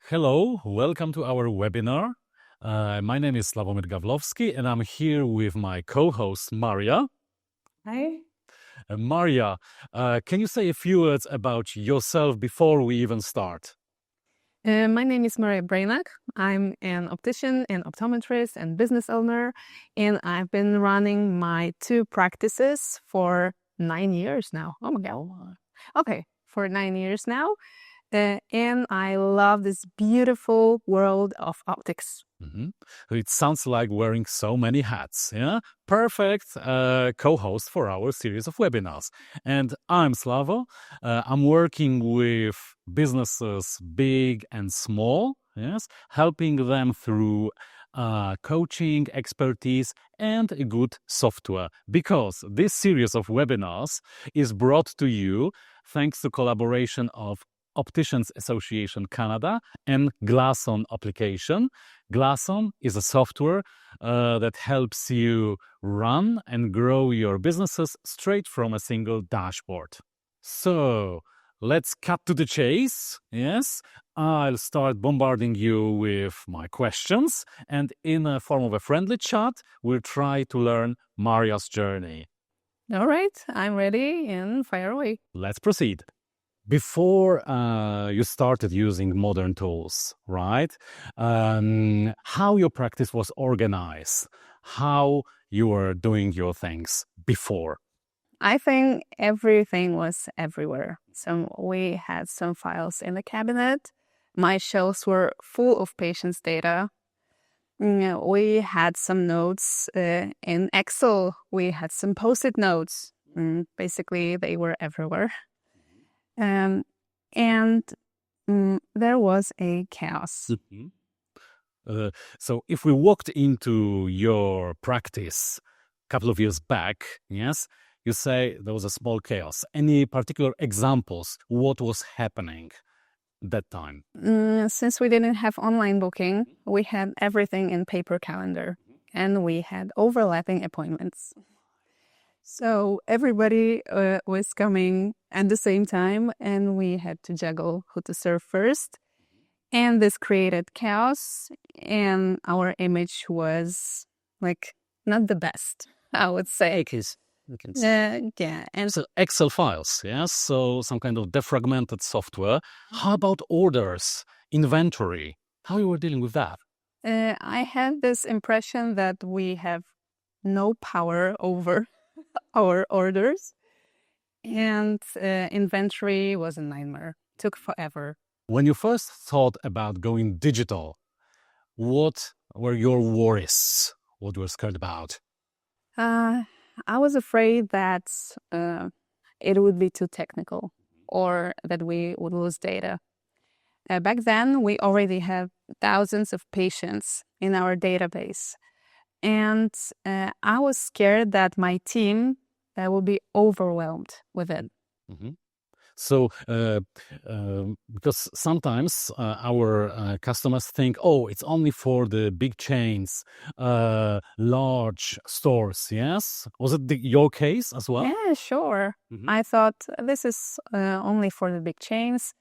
Hello, welcome to our webinar. My name is Sławomir Gawlowski and I'm here with my co-host Maria. Hi. Maria, can you say a few words about yourself before we even start? My name is Maria Brejnak. I'm an optician and optometrist and business owner, and I've been running my two practices for 9 years now. Oh my God. Okay, for 9 years now. And I love this beautiful world of optics. Mm-hmm. It sounds like wearing so many hats, yeah? Perfect co-host for our series of webinars. And I'm Slavo. I'm working with businesses big and small, yes, helping them through coaching, expertise, and a good software. Because this series of webinars is brought to you thanks to collaboration of Opticians Association Canada and Glasson application. Glasson is a software that helps you run and grow your businesses straight from a single dashboard. So let's cut to the chase. Yes, I'll start bombarding you with my questions, and in a form of a friendly chat, we'll try to learn Maria's journey. All right, I'm ready and fire away. Let's proceed. Before you started using modern tools, right? How your practice was organized, how you were doing your things before? I think everything was everywhere. So we had some files in the cabinet. My shelves were full of patients' data. We had some notes in Excel. We had some Post-it notes. Basically, they were everywhere. And there was a chaos. So if we walked into your practice a couple of years back, yes, you say there was a small chaos. Any particular examples? What was happening that time? Since we didn't have online booking, we had everything in paper calendar, and we had overlapping appointments. So everybody was coming at the same time, and we had to juggle who to serve first. And this created chaos, and our image was like not the best, I would say. Yeah. And So Excel files, yes? So some kind of defragmented software. How about orders, inventory? How you were dealing with that? I had this impression that we have no power over our orders, and inventory was a nightmare. Took forever. When you first thought about going digital, what were your worries? What you were scared about? I was afraid that it would be too technical or that we would lose data. Back then, we already had thousands of patients in our database. And I was scared that my team will be overwhelmed with it. Mm-hmm. So, because sometimes our customers think, oh, it's only for the big chains, large stores, yes? Was it your case as well? Yeah, sure. Mm-hmm. I thought this is only for the big chains.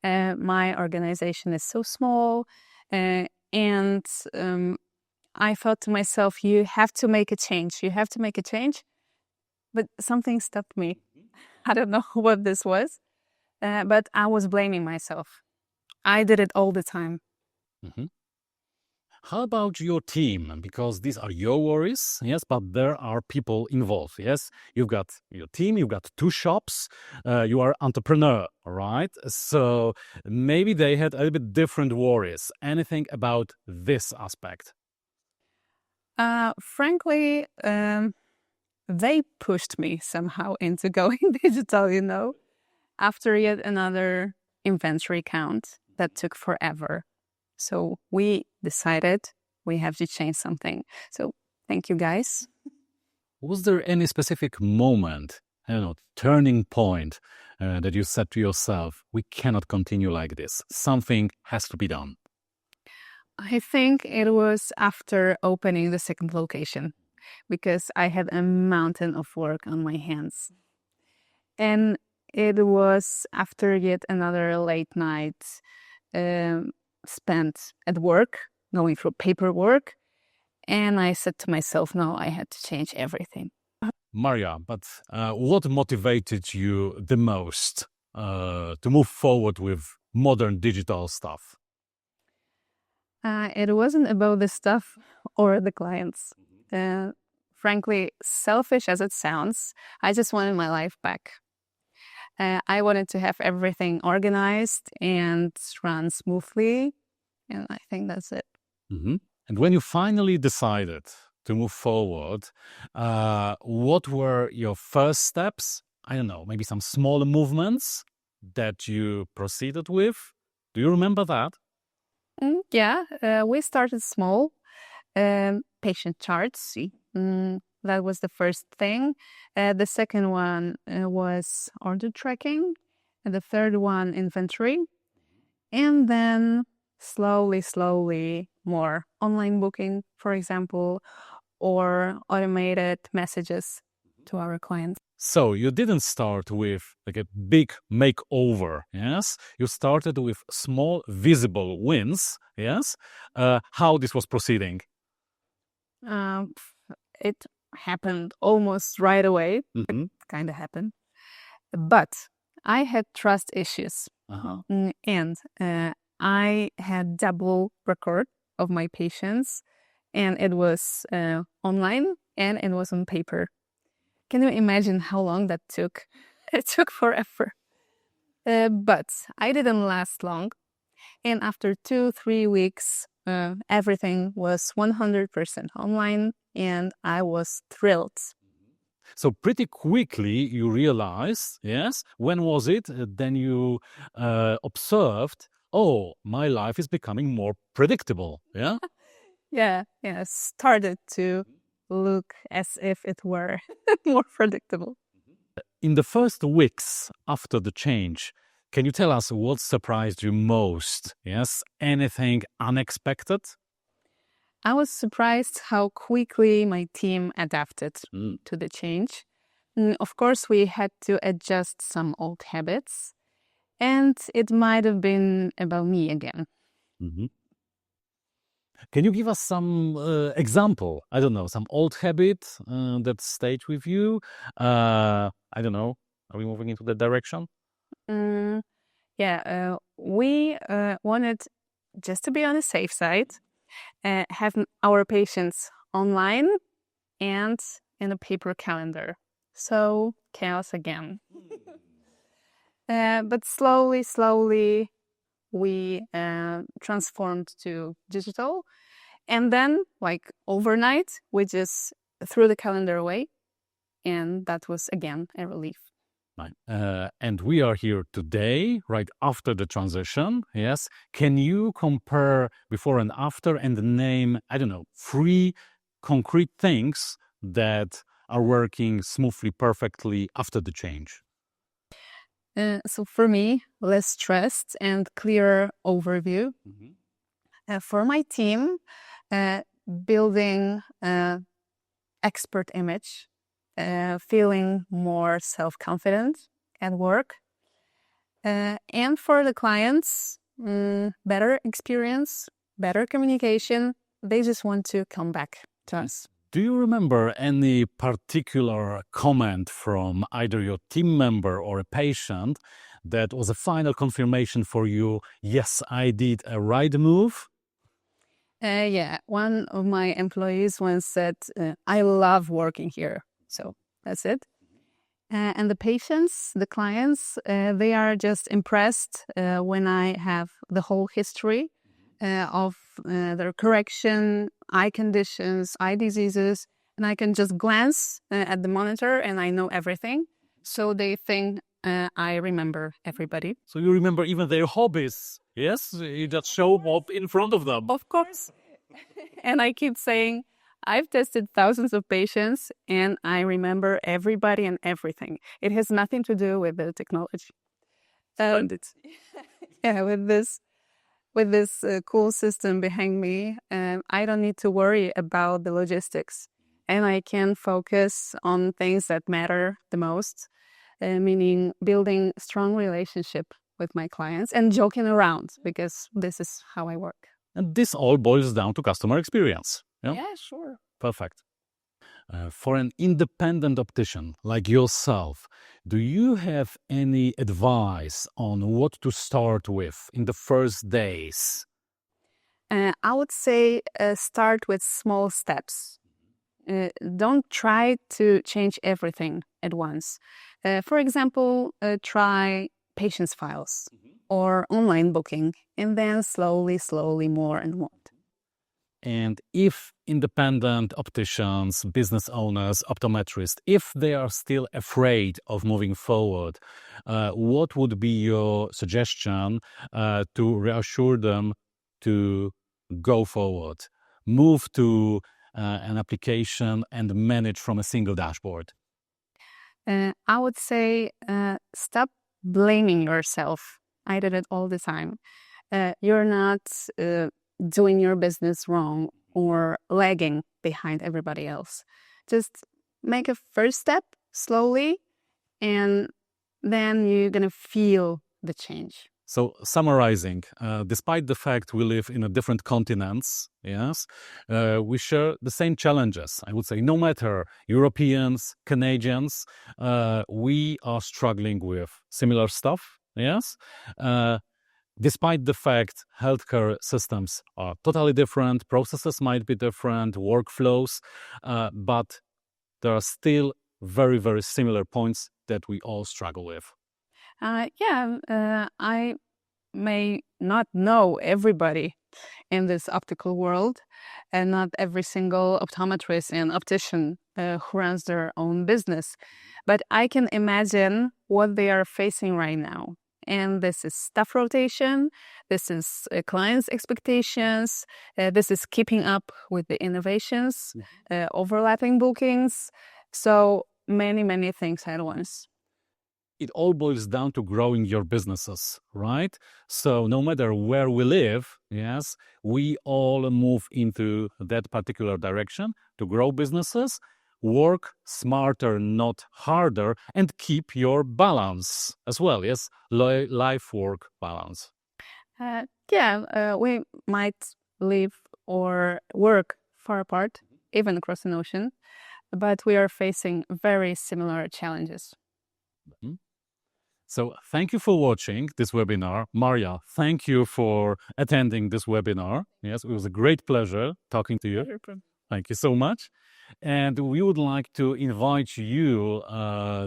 My organization is so small. And I thought to myself, you have to make a change. You have to make a change. But something stopped me. I don't know what this was. But I was blaming myself. I did it all the time. Mm-hmm. How about your team? Because these are your worries, yes, but there are people involved, yes? You've got your team, you've got two shops, you are entrepreneur, right? So maybe they had a little bit different worries. Anything about this aspect? Frankly, they pushed me somehow into going digital, after yet another inventory count that took forever. So we decided we have to change something. So thank you, guys. Was there any specific moment, turning point that you said to yourself, we cannot continue like this. Something has to be done? I think it was after opening the second location because I had a mountain of work on my hands. And it was after yet another late night spent at work going through paperwork. And I said to myself, no, I had to change everything. Maria, but what motivated you the most to move forward with modern digital stuff? It wasn't about the stuff or the clients. Frankly, selfish as it sounds, I just wanted my life back. I wanted to have everything organized and run smoothly, and I think that's it. Mm-hmm. And when you finally decided to move forward, what were your first steps? I don't know, maybe some smaller movements that you proceeded with. Do you remember that? Yeah, we started small. Patient charts. That was the first thing. The second one was order tracking. And the third one, inventory. And then slowly, more online booking, for example, or automated messages to our clients. So you didn't start with like a big makeover, yes? You started with small visible wins, yes? How this was proceeding? It happened almost right away. Mm-hmm. It kind of happened. But I had trust issues. And I had double record of my patients, and it was online and it was on paper. Can you imagine how long that took? It took forever. But I didn't last long. And after 2-3 weeks, everything was 100% online, and I was thrilled. So pretty quickly you realized, yes, when was it? Then you observed, oh, my life is becoming more predictable, yeah? Yeah, started to look as if it were more predictable. In the first weeks after the change, can you tell us what surprised you most? Yes, anything unexpected? I was surprised how quickly my team adapted to the change. Of course, we had to adjust some old habits, and it might have been about me again. Mm-hmm. Can you give us some example? I don't know, some old habit that stayed with you? I don't know. Are we moving into that direction? Yeah, we wanted, just to be on the safe side, have our patients online and in a paper calendar. So chaos again. But slowly, we transformed to digital. And then, like overnight, we just threw the calendar away. And that was, again, a relief. And we are here today, right after the transition. Yes. Can you compare before and after and name, I don't know, 3 concrete things that are working smoothly, perfectly after the change? So for me, less stressed and clearer overview. For my team, building expert image, feeling more self-confident at work. And for the clients, better experience, better communication. They just want to come back to us. Do you remember any particular comment from either your team member or a patient that was a final confirmation for you, yes, I did a right move? Yeah, one of my employees once said, I love working here. So that's it. And the patients, the clients, they are just impressed when I have the whole history of their correction, eye conditions, eye diseases, and I can just glance at the monitor and I know everything. So they think I remember everybody. So you remember even their hobbies, yes? You just show up in front of them. Of course. And I keep saying, I've tested thousands of patients and I remember everybody and everything. It has nothing to do with the technology. Yeah, with this cool system behind me, I don't need to worry about the logistics, and I can focus on things that matter the most, meaning building strong relationship with my clients and joking around, because this is how I work. And this all boils down to customer experience. Yeah, sure. Perfect. For an independent optician like yourself, do you have any advice on what to start with in the first days? I would say start with small steps. Don't try to change everything at once. For example, try patients files or online booking, and then slowly more and more. And if independent opticians, business owners, optometrists, if they are still afraid of moving forward, what would be your suggestion to reassure them to go forward, move to an application and manage from a single dashboard? I would say stop blaming yourself. I did it all the time. You're not doing your business wrong or lagging behind everybody else. Just make a first step slowly, and then you're gonna feel the change. So summarizing, despite the fact we live in a different continents, yes, we share the same challenges. I would say no matter Europeans, Canadians, we are struggling with similar stuff, yes. Despite the fact healthcare systems are totally different, processes might be different, workflows, but there are still very, very similar points that we all struggle with. I may not know everybody in this optical world, and not every single optometrist and optician who runs their own business, but I can imagine what they are facing right now. And this is staff rotation, this is clients' expectations, this is keeping up with the innovations, overlapping bookings, so many things at once. It all boils down to growing your businesses, right? So no matter where we live, yes, we all move into that particular direction to grow businesses, work smarter, not harder, and keep your balance as well, yes? Life-work balance. We might live or work far apart, even across an ocean, but we are facing very similar challenges. Mm-hmm. So thank you for watching this webinar. Maria, thank you for attending this webinar. Yes, it was a great pleasure talking to you. Thank you so much. And we would like to invite you,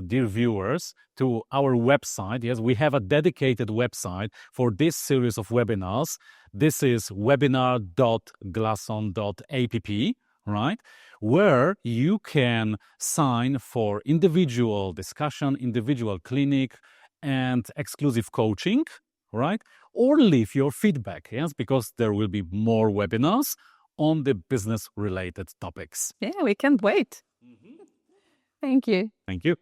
dear viewers, to our website. Yes, we have a dedicated website for this series of webinars. This is webinar.glasson.app, right? Where you can sign for individual discussion, individual clinic, and exclusive coaching, right? Or leave your feedback, yes, because there will be more webinars on the business-related topics. Yeah, we can't wait. Thank you. Thank you.